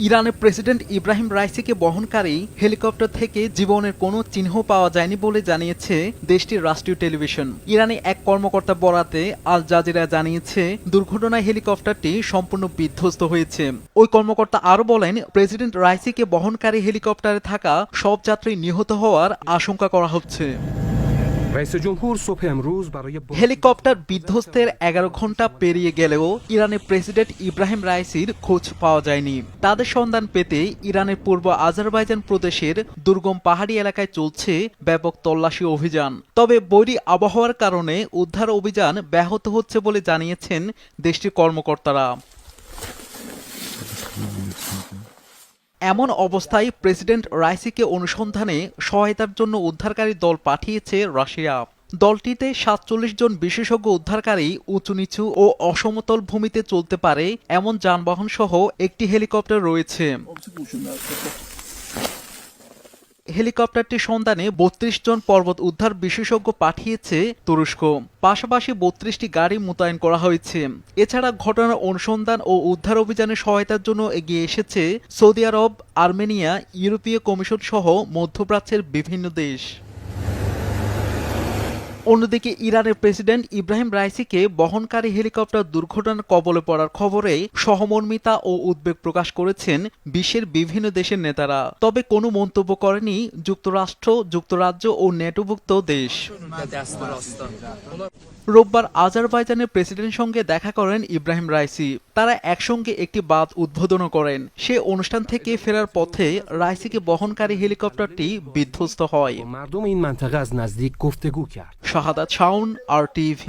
ইরানের প্রেসিডেন্ট ইব্রাহিম রাইসিকে বহনকারী হেলিকপ্টার থেকে জীবনের কোনো চিহ্ন পাওয়া যায়নি বলে জানিয়েছে দেশটির রাষ্ট্রীয় টেলিভিশন। ইরানি এক কর্মকর্তা বরাতে আল জাজিরা জানিয়েছে, দুর্ঘটনায় হেলিকপ্টারটি সম্পূর্ণ বিধ্বস্ত হয়েছে। ওই কর্মকর্তা আরও বলেন, প্রেসিডেন্ট রাইসিকে বহনকারী হেলিকপ্টারে থাকা সব যাত্রী নিহত হওয়ার আশঙ্কা করা হচ্ছে। হেলিকপ্টার বিধ্বস্তের 11 ঘন্টা পেরিয়ে গেলেও ইরানের প্রেসিডেন্ট ইব্রাহিম রাইসির খোঁজ পাওয়া যায়নি। তাদের সন্ধান পেতে ইরানের পূর্ব আজারবাইজান প্রদেশের দুর্গম পাহাড়ি এলাকায় চলছে ব্যাপক তল্লাশি অভিযান। তবে বৈরী আবহাওয়ার কারণে উদ্ধার অভিযান ব্যাহত হচ্ছে বলে জানিয়েছেন দেশটির কর্মকর্তারা। এমন অবস্থায় প্রেসিডেন্ট রাইসিকে অনুসন্ধানে সহায়তার জন্য উদ্ধারকারী দল পাঠিয়েছে রাশিয়া। দলটিতে ৪৭ জন বিশেষজ্ঞ উদ্ধারকারী উঁচু নিচু ও অসমতল ভূমিতে চলতে পারে এমন যানবাহন সহ একটি হেলিকপ্টার রয়েছে। হেলিকপ্টারটির সন্ধানে ৩২ জন পর্বত উদ্ধার বিশেষজ্ঞ পাঠিয়েছে তুরস্ক। পাশাপাশি ৩২টি গাড়ি মোতায়েন করা হয়েছে। এছাড়া ঘটনার অনুসন্ধান ও উদ্ধার অভিযানে সহায়তার জন্য এগিয়ে এসেছে সৌদি আরব, আর্মেনিয়া, ইউরোপীয় কমিশন সহ মধ্যপ্রাচ্যের বিভিন্ন দেশ। অন্যদিকে ইরানের প্রেসিডেন্ট ইব্রাহিম রাইসিকে বহনকারী হেলিকপ্টার দুর্ঘটনার কবলে পড়ার খবরে সহমর্মিতা ও উদ্বেগ প্রকাশ করেছেন বিশ্বের বিভিন্ন দেশের নেতারা। তবে কোনো মন্তব্য করেনি যুক্তরাষ্ট্র, যুক্তরাজ্য ও নেটোভুক্ত দেশ। রোববার আজারবাইজানের প্রেসিডেন্টের সঙ্গে দেখা করেন ইব্রাহিম রাইসি। তারা একসঙ্গে একটি বাঁধ উদ্বোধন করেন। সে অনুষ্ঠান থেকে ফেরার পথে রাইসিকে বহনকারী হেলিকপ্টারটি বিধ্বস্ত হয়। শাহাদাত শাওন, RTV।